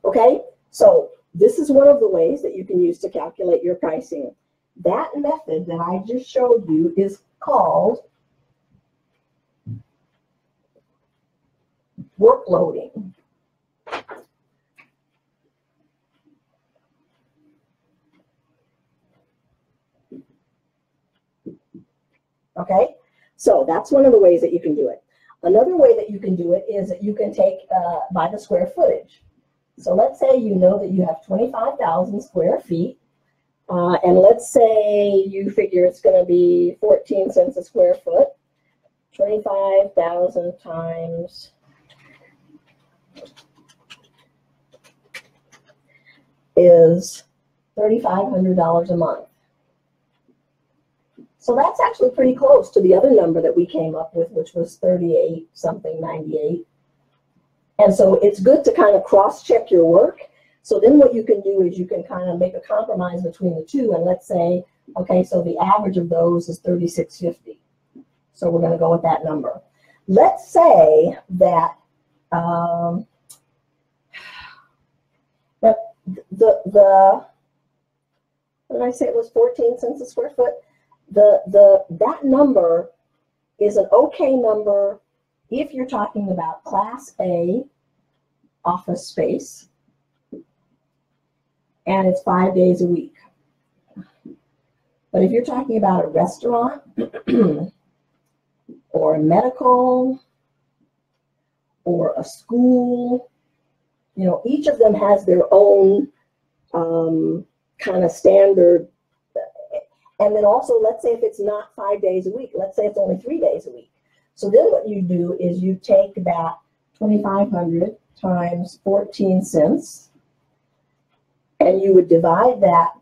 S1: Okay, so this is one of the ways that you can use to calculate your pricing. That method that I just showed you is called workloading. Okay, so that's one of the ways that you can do it. Another way that you can do it is that you can take by the square footage. So let's say you know that you have 25,000 square feet, and let's say you figure it's going to be 14 cents a square foot. 25,000 times is $3,500 a month. So that's actually pretty close to the other number that we came up with, which was 38 something 98. And so it's good to kind of cross-check your work. So then what you can do is you can kind of make a compromise between the two. And let's say, okay, so the average of those is 36.50. So we're going to go with that number. Let's say that what did I say? It was 14 cents a square foot. That number is an okay number if you're talking about Class A office space and it's 5 days a week. But if you're talking about a restaurant or a medical or a school, you know, each of them has their own kind of standard. And then also, let's say if it's not 5 days a week, let's say it's only 3 days a week. So then what you do is you take that 2,500 times 14 cents, and you would divide that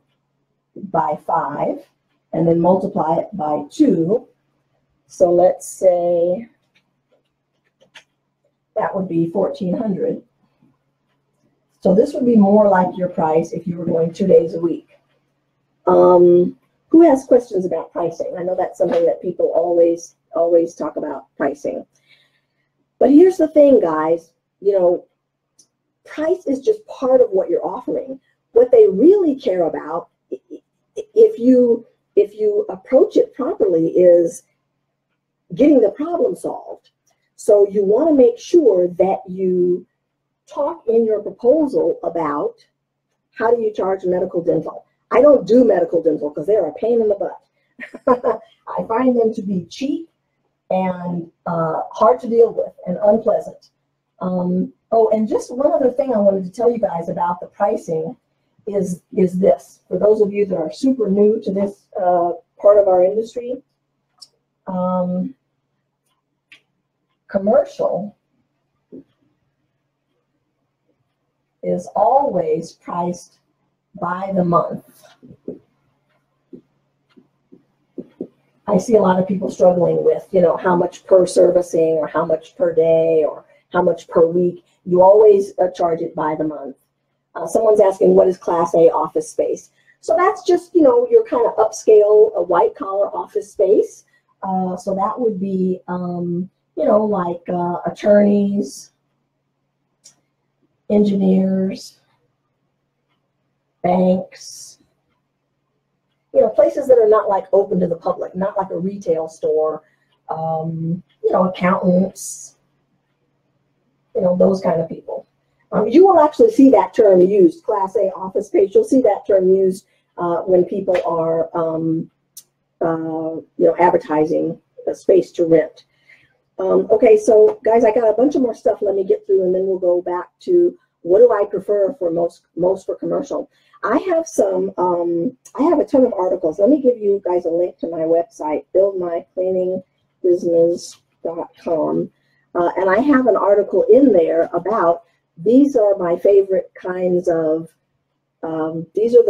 S1: by 5, and then multiply it by 2. So let's say that would be $1,400. So this would be more like your price if you were going 2 days a week. Who has questions about pricing? I know that's something that people always talk about, pricing. But here's the thing, guys, you know, price is just part of what you're offering. What they really care about, if you approach it properly, is getting the problem solved. So you want to make sure that you talk in your proposal about how do you charge medical dental. I don't do medical dental because they're a pain in the butt. I find them to be cheap and hard to deal with and unpleasant. Oh, and just one other thing I wanted to tell you guys about the pricing is this. For those of you that are super new to this part of our industry, commercial is always priced by the month. I see a lot of people struggling with, you know, how much per servicing or how much per day or how much per week. You always charge it by the month. Someone's asking, what is Class A office space? So that's just, you know, your kind of upscale, a white collar office space. So that would be, you know, like attorneys, engineers, banks, you know, places that are not like open to the public, not like a retail store, you know, accountants, you know, those kind of people. You will actually see that term used, Class A office space. You'll see that term used when people are, you know, advertising a space to rent. Okay, so guys, I got a bunch of more stuff. Let me get through, and then we'll go back to what do I prefer for most for commercial. I have some. I have a ton of articles. Let me give you guys a link to my website, buildmycleaningbusiness.com, and I have an article in there about. These are my favorite kinds of. These are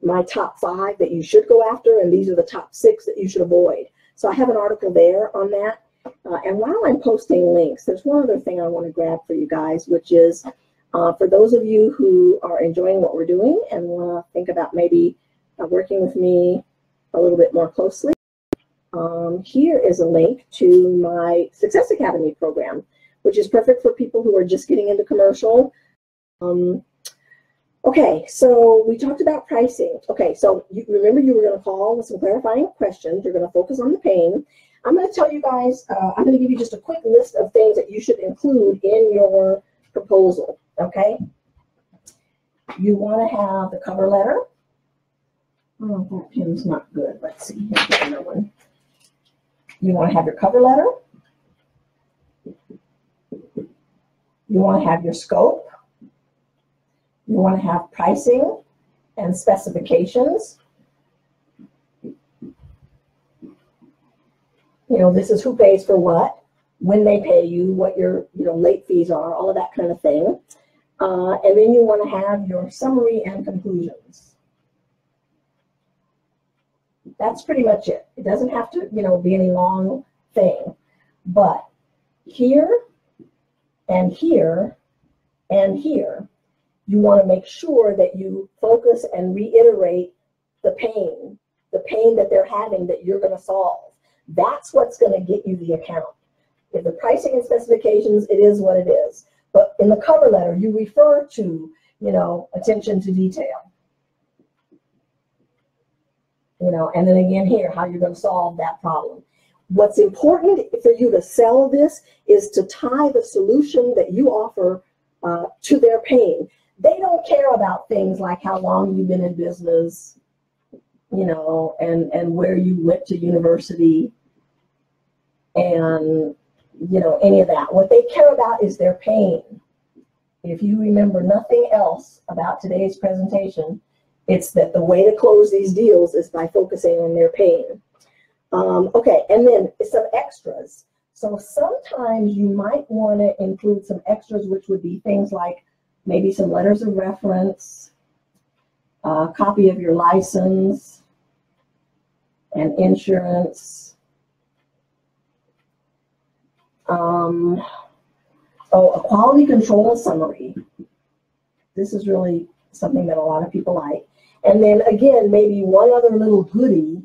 S1: my top 5 that you should go after, and these are the top 6 that you should avoid. So I have an article there on that. And while I'm posting links, there's one other thing I want to grab for you guys, which is for those of you who are enjoying what we're doing and want to think about maybe working with me a little bit more closely. Here is a link to my Success Academy program, which is perfect for people who are just getting into commercial. Okay, so we talked about pricing. Okay, so you remember you were going to call with some clarifying questions. You're going to focus on the pain. I'm going to tell you guys, I'm going to give you just a quick list of things that you should include in your proposal, okay? You want to have the cover letter. Oh, that pen's not good. Let's see. Here's another one. You want to have your cover letter. You want to have your scope. You want to have pricing and specifications. You know, this is who pays for what, when they pay you, what your late fees are, all of that kind of thing. And then you want to have your summary and conclusions. That's pretty much it. It doesn't have to, be any long thing. But here and here and here, you want to make sure that you focus and reiterate the pain that they're having that you're going to solve. That's what's going to get you the account. If the pricing and specifications, it is what it is. But in the cover letter, you refer to, attention to detail. And then again here, how you're going to solve that problem. What's important for you to sell this is to tie the solution that you offer to their pain. They don't care about things like how long you've been in business, and where you went to university and, any of that. What they care about is their pain. If you remember nothing else about today's presentation, it's that the way to close these deals is by focusing on their pain. Okay, and then some extras. So sometimes you might want to include some extras, which would be things like maybe some letters of reference, a copy of your license and insurance, Oh, a quality control summary. This is really something that a lot of people like. And then again, maybe one other little goodie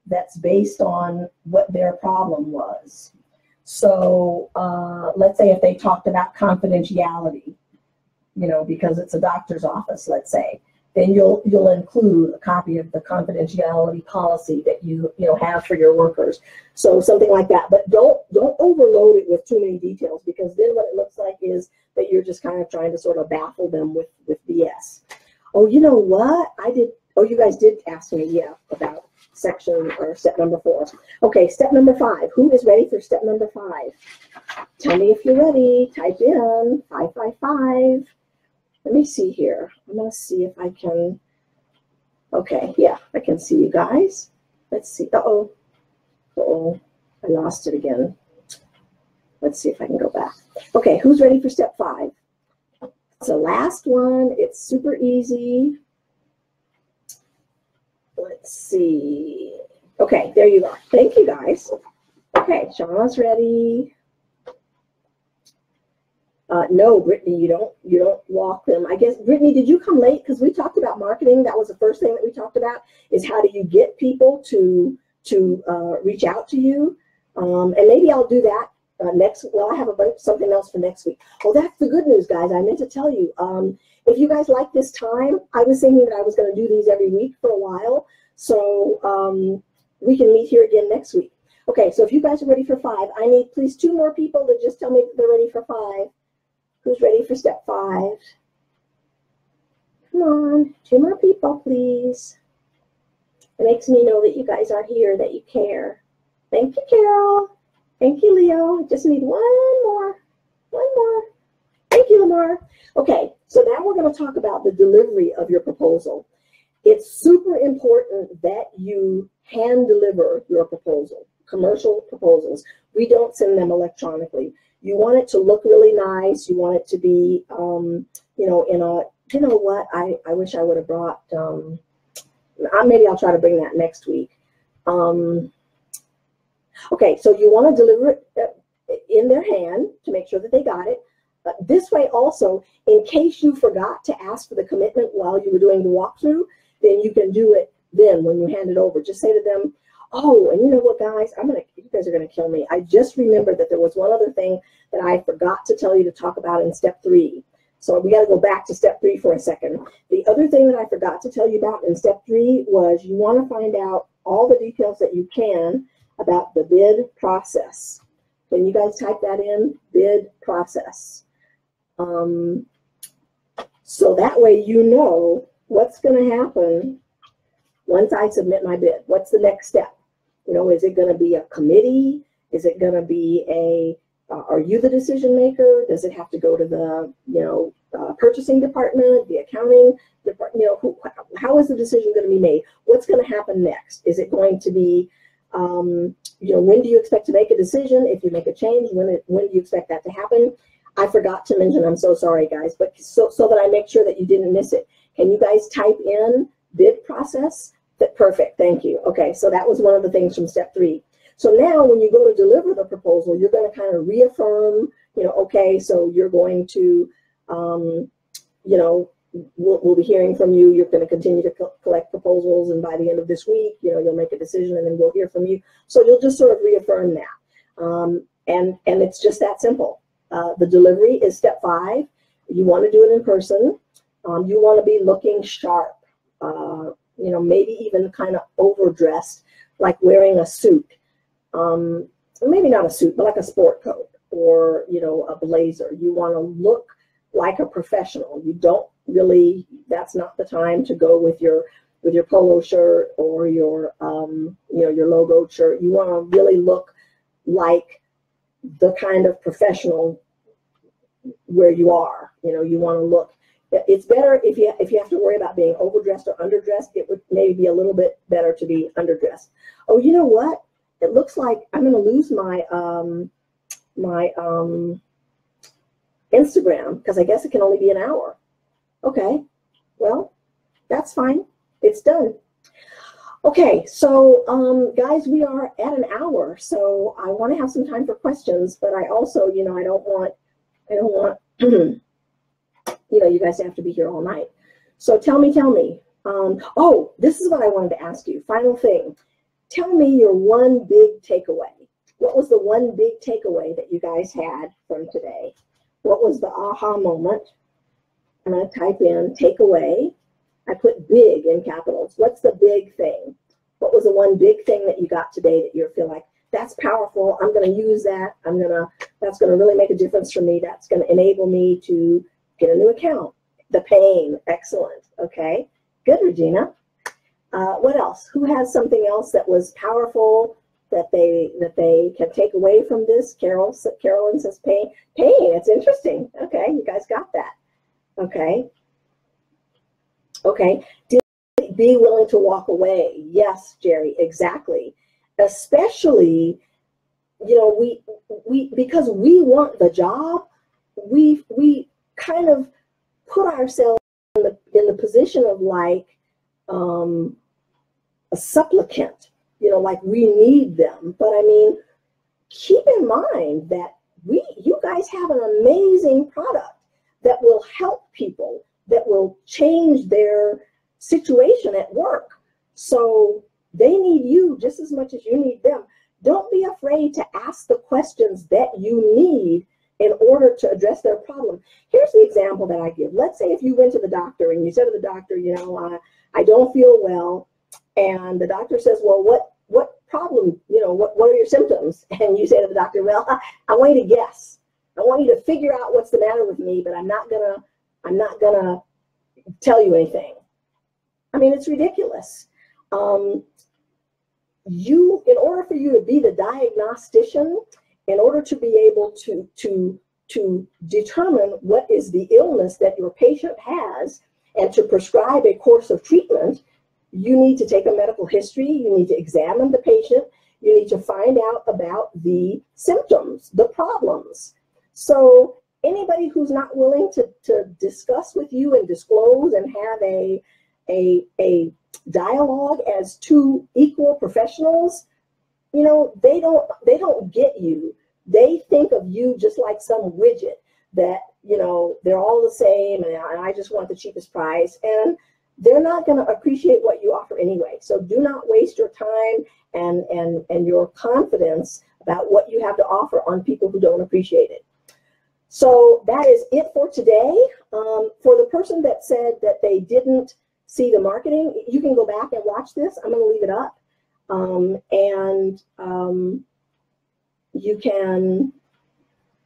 S1: that's based on what their problem was. So let's say if they talked about confidentiality, you know, because it's a doctor's office, let's say, then you'll include a copy of the confidentiality policy that you have for your workers. So something like that. But don't overload it with too many details, because then what it looks like is that you're just kind of trying to sort of baffle them with BS. Oh, you know what? Oh, you guys did ask me, yeah, about section or step number 4. Okay, step number 5. Who is ready for step number 5? Tell me if you're ready. Type in 555. Let me see here. I'm going to see if I can. Okay, yeah, I can see you guys. Let's see. Uh-oh. Uh-oh. I lost it again. Let's see if I can go back. Okay, who's ready for step 5? It's the last one. It's super easy. Let's see. Okay, there you go. Thank you, guys. Okay, Shauna's ready. No, Brittany, you don't walk them. I guess, Brittany, did you come late? Because we talked about marketing. That was the first thing that we talked about, is how do you get people to reach out to you. And maybe I'll do that next. Well, I have something else for next week. Oh, that's the good news, guys. I meant to tell you. If you guys like this time, I was thinking that I was going to do these every week for a while. So we can meet here again next week. Okay, so if you guys are ready for 5, I need please 2 more people to just tell me that they're ready for 5. Who's ready for step 5? Come on, 2 more people, please. It makes me know that you guys are here, that you care. Thank you, Carol. Thank you, Leo. Just need one more. Thank you, Lamar. Okay, so now we're going to talk about the delivery of your proposal. It's super important that you hand deliver your proposal, commercial proposals. We don't send them electronically. You want it to look really nice. You want it to be, I wish I would have brought, maybe I'll try to bring that next week. Okay, so you want to deliver it in their hand to make sure that they got it. This way also, in case you forgot to ask for the commitment while you were doing the walkthrough, then you can do it then when you hand it over. Just say to them, oh, and you know what, guys, you guys are going to kill me. I just remembered that there was one other thing that I forgot to tell you to talk about in step 3. So we got to go back to step 3 for a second. The other thing that I forgot to tell you about in step 3 was you want to find out all the details that you can about the bid process. Can you guys type that in? Bid process. So that way you know what's going to happen once I submit my bid. What's the next step? You know, is it going to be a committee? Is it going to be are you the decision maker? Does it have to go to the, purchasing department, the accounting department? How is the decision going to be made? What's going to happen next? Is it going to be, when do you expect to make a decision? If you make a change, when do you expect that to happen? I forgot to mention, I'm so sorry, guys, but so that I make sure that you didn't miss it. Can you guys type in bid process? Perfect, thank you. Okay, so that was one of the things from step 3. So now when you go to deliver the proposal, you're going to kind of reaffirm, okay, so you're going to, we'll be hearing from you. You're going to continue to collect proposals, and by the end of this week, you'll make a decision, and then we'll hear from you. So you'll just sort of reaffirm that. And it's just that simple. The delivery is step 5. You want to do it in person. You want to be looking sharp, maybe even kind of overdressed, like wearing a suit. Maybe not a suit, but like a sport coat or, a blazer. You want to look like a professional. You don't really, that's not the time to go with your polo shirt or your logoed shirt. You want to really look like the kind of professional where you are. You want to look. It's better if you have to worry about being overdressed or underdressed. It would maybe be a little bit better to be underdressed. Oh, you know what? It looks like I'm going to lose my Instagram because I guess it can only be an hour. Okay, well, that's fine. It's done. Okay, so guys, we are at an hour, so I want to have some time for questions, but I also, you know, I don't want, you know, you guys to have to be here all night. So tell me. Oh, this is what I wanted to ask you. Final thing. Tell me your one big takeaway. What was the one big takeaway that you guys had from today? What was the aha moment? I'm going to type in takeaway. I put big in capitals. What's the big thing? What was the one big thing that you got today that you feel like, that's powerful, I'm going to use that, that's going to really make a difference for me, that's going to enable me to get a new account? The pain, excellent. Okay, good, Regina. What else? Who has something else that was powerful that they can take away from this? Carolyn says pain. It's interesting. Okay, you guys got that. Okay. Be willing to walk away. Yes, Jerry, exactly. Especially, you know, we because we want the job, we kind of put ourselves in the position of like a supplicant, you know, like we need them. But I mean, keep in mind that you guys have an amazing product that will help people, that will change their situation at work. So they need you just as much as you need them. Don't be afraid to ask the questions that you need in order to address their problem. Here's the example that I give. Let's say if you went to the doctor and you said to the doctor, you know, I don't feel well, and the doctor says, well, what problem, you know, what are your symptoms? And you say to the doctor, well, I want you to guess. I want you to figure out what's the matter with me, but I'm not gonna tell you anything. I mean, it's ridiculous. In order for you to be the diagnostician, in order to be able to determine what is the illness that your patient has and to prescribe a course of treatment, you need to take a medical history, you need to examine the patient, you need to find out about the symptoms, the problems. So anybody who's not willing to discuss with you and disclose and have a dialogue as two equal professionals, you know, they don't get you. They think of you just like some widget that, you know, they're all the same and I just want the cheapest price, and they're not going to appreciate what you offer anyway. So do not waste your time and your confidence about what you have to offer on people who don't appreciate it. So that is it for today. For the person that said that they didn't see the marketing, you can go back and watch this. I'm going to leave it up.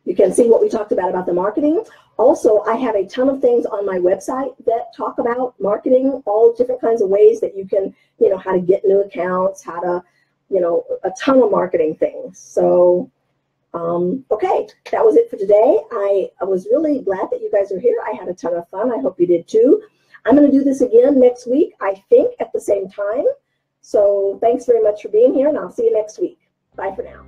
S1: You can see what we talked about the marketing. Also, I have a ton of things on my website that talk about marketing, all different kinds of ways that you can, you know, how to get new accounts, how to, you know, a ton of marketing things. So, okay, that was it for today. I was really glad that you guys are here. I had a ton of fun. I hope you did too. I'm going to do this again next week, I think, at the same time. So thanks very much for being here, and I'll see you next week. Bye for now.